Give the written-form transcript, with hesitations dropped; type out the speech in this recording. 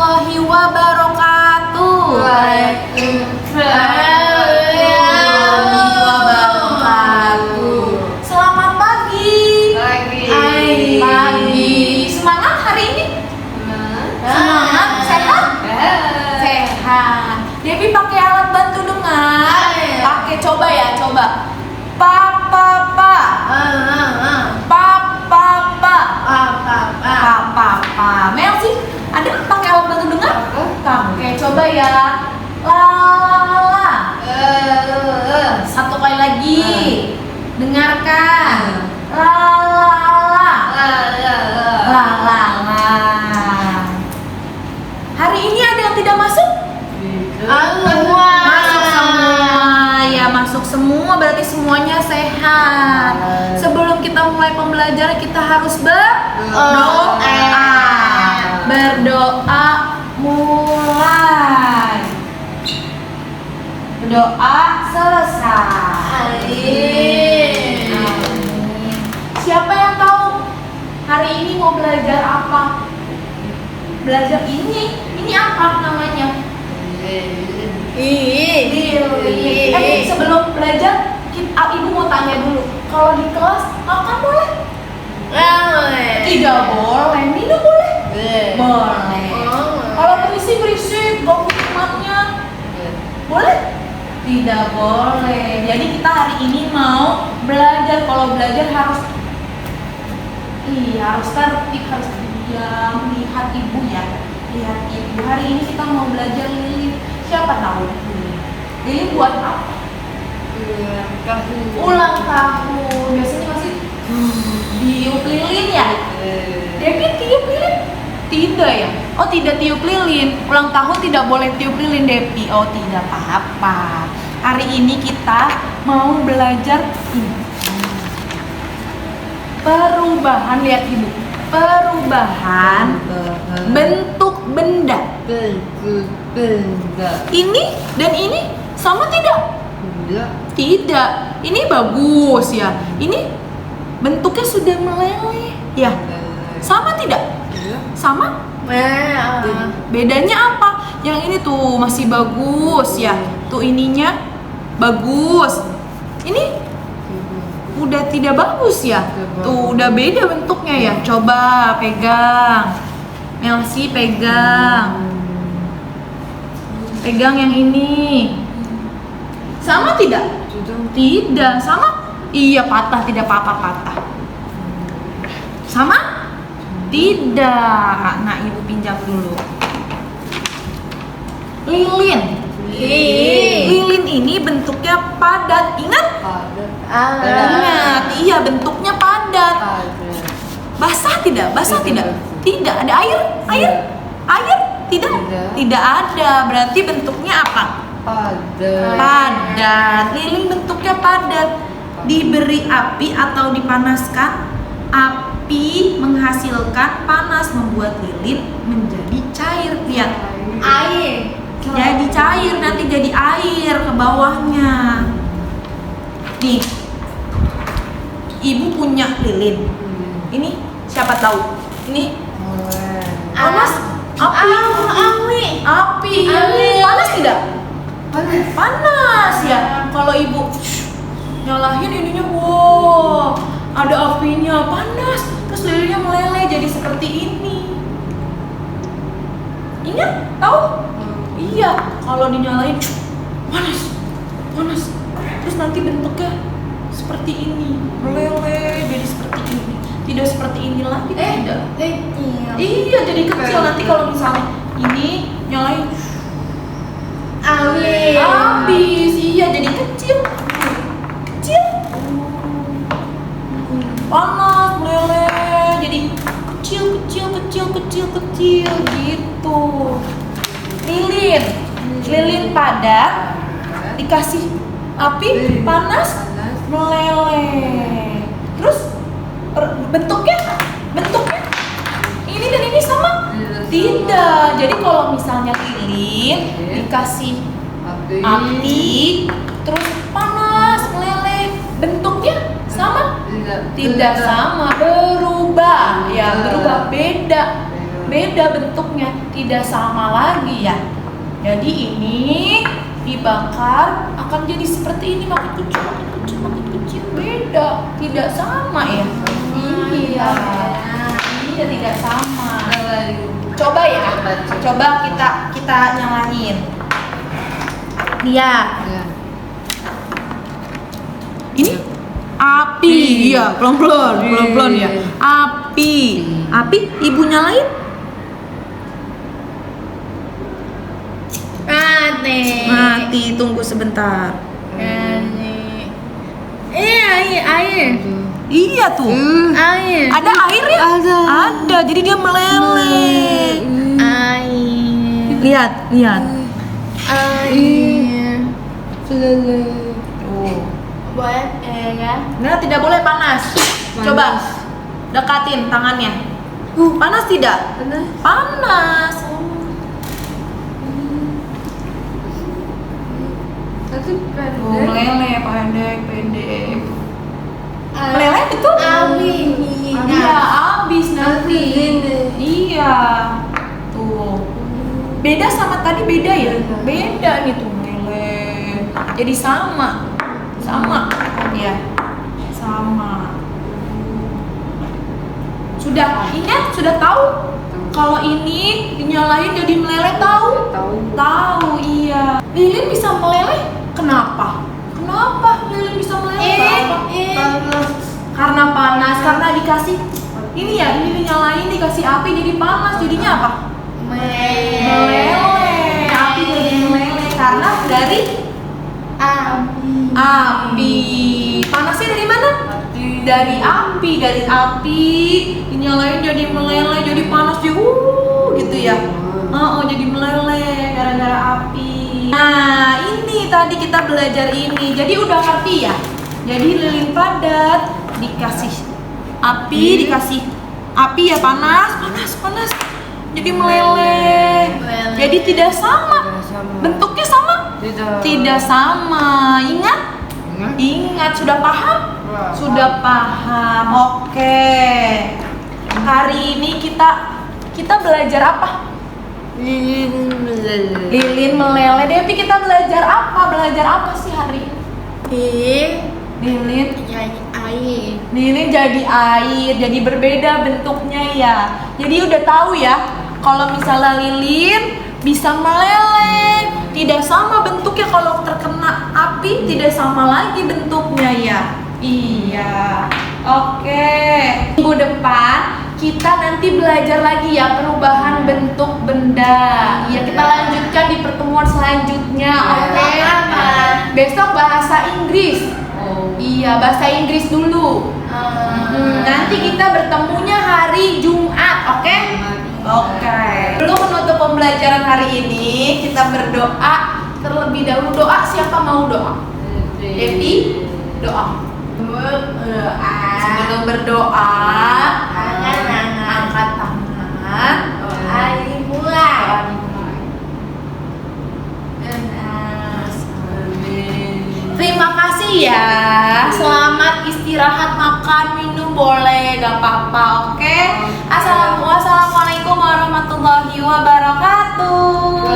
warahmatullahi wabarakatuh. Warahmatullahi wabarakatuh. Selamat pagi. Pagi. Semangat hari ini? Semangat. Sehat? Sehat. Devi pakai alat bantu dengar. Pakai, coba ya, coba. Pa pa pa. Pa pa pa. Pa pa pa. Mel sih, ada pakai alat bantu dengar? Pakai, coba ya. La la la. Satu kali lagi. Dengarkan. La la la. La la la. Hari ini ada yang tidak masuk? Masuk semua. Ya, masuk semua, berarti semuanya sehat. Sebelum kita mulai pembelajaran, kita harus berdoa. Berdoa mulai. Berdoa selesai. Amin. Siapa yang tahu hari ini mau belajar apa? Belajar ini apa namanya? Sebelum belajar, ibu mau tanya dulu. Kalau di kelas makan boleh? Tidak boleh. Minum boleh? Boleh. Kalau berisik, ganggu temannya, boleh? Tidak boleh. Jadi kita hari ini mau belajar. Kalau belajar harus tertib, harus diam, lihat ibu ya. Lihat ibu. Hari ini kita mau belajar lilin. Siapa tahu lilin buat apa? Ulang tahun. Biasanya masih tiup lilin ya? Devi tiup lilin? Tidak ya? Oh, tidak tiup lilin. Ulang tahun tidak boleh tiup lilin, Devi. Oh, tidak apa-apa. Hari ini kita mau belajar ini. Perubahan, lihat ibu. Perubahan bentuk benda. Ini dan ini sama tidak? Tidak. Ini bagus ya. Ini bentuknya sudah meleleh ya. Sama tidak? Sama? Bedanya apa? Yang ini tuh masih bagus ya. Tuh ininya bagus. Ini udah tidak bagus ya. Tuh udah beda bentuknya ya. Coba pegang. Melsi pegang. Pegang yang ini. Sama tidak? Tidak. Sama? Iya, patah, tidak apa-apa patah. Sama? Tidak. Nah, ibu pinjam dulu. Lilin. Lilin ini bentuknya padat. Ingat? Ingat. Iya, bentuknya padat. Basah tidak? Basah tidak? Tidak. Ada air? Air? Tidak? Tidak ada. Berarti bentuknya apa? Padat. Lilin bentuknya padat. Diberi api atau dipanaskan, api menghasilkan panas, membuat lilin menjadi cair. Lihat, air jadi cair, nanti jadi air ke bawahnya. Nih, ibu punya lilin. Ini siapa tahu? Ini panas. Api. Panas tidak? Panas ya. Kalau ibu nyalahin ininya, wow, ada apinya, panas, terus lilinnya meleleh jadi seperti ini. Ingat? Tahu? Iya, kalau dinyalain panas, terus nanti bentuknya seperti ini, meleleh jadi seperti ini. Tidak seperti ini lagi, tidak. Iya, jadi kecil. Nanti kalau misalnya ini nyalain habis. Iya, jadi kecil. Panas, meleleh, jadi kecil gitu. Lilin padat dikasih api, panas, meleleh. Terus bentuknya ini dan ini sama? Tidak. Jadi kalau misalnya lilin dikasih api, terus panas, meleleh, bentuknya sama? Tidak sama, berubah ya, berubah, beda. beda bentuknya, tidak sama lagi ya. Jadi ini dibakar akan jadi seperti ini, makin kecil, makin kecil, makin kecil, beda, tidak sama ya. Iya, iya tidak sama. Coba ya, coba kita nyalain. Lihat. Ini api, iya pelan-pelan ya. Api, ibu nyalain. Mati, tunggu sebentar. Air. Iya tuh. Air. Ada air ya? Ada. Jadi dia meleleh. Air. Lihat. Air. Tuh. Boleh ya? Nah, tidak boleh panas. Coba dekatin tangannya. Panas tidak? Panas. Meleleh, pendek. Meleleh itu? Iya, habis nanti. Iya. Tuh. Beda sama tadi beda ya? Beda nih tuh meleleh. Jadi sama. Ya. Sama. Sudah ingat? Sudah tahu? Kalau ini dinyalain jadi meleleh tahu? Tahu, iya. Lilin bisa meleleh? Kenapa lilin bisa meleleh? Karena panas, karena dikasih ini ya, ini dinyalain dikasih api jadi panas, jadinya apa? Meleleh. Api jadi meleleh karena dari api. Panasnya dari mana? Dari api dinyalain jadi meleleh, jadi panas gitu ya. Jadi meleleh gara-gara api. Nah, ini tadi kita belajar ini. Jadi udah ngerti ya. Jadi lilin padat dikasih api ya panas. Jadi meleleh. Jadi tidak sama. Bentuknya sama? Tidak sama. Ingat, sudah paham? Sudah paham. Oke. Hari ini kita belajar apa? Lilin meleleh. Devi, kita belajar apa sih hari ini? Lilin jadi air, jadi berbeda bentuknya ya. Jadi udah tahu ya, kalau misalnya lilin bisa meleleh, tidak sama bentuknya. Kalau terkena api tidak sama lagi bentuknya ya. Iya. Oke. Minggu depan kita nanti belajar lagi ya perubahan bentuk benda. Ya, kita lanjutkan di pertemuan selanjutnya. Oke. Besok bahasa Inggris. Iya, bahasa Inggris dulu. Nanti kita bertemunya hari Jumat, oke? Oke. Sebelum menutup pembelajaran hari ini, kita berdoa terlebih dahulu. Doa, siapa mau doa? Devi, doa. Sebelum berdoa, angkat tangan. Terima kasih ya. Selamat istirahat, makan, minum boleh, gak apa-apa, oke? Assalamualaikum warahmatullahi wabarakatuh.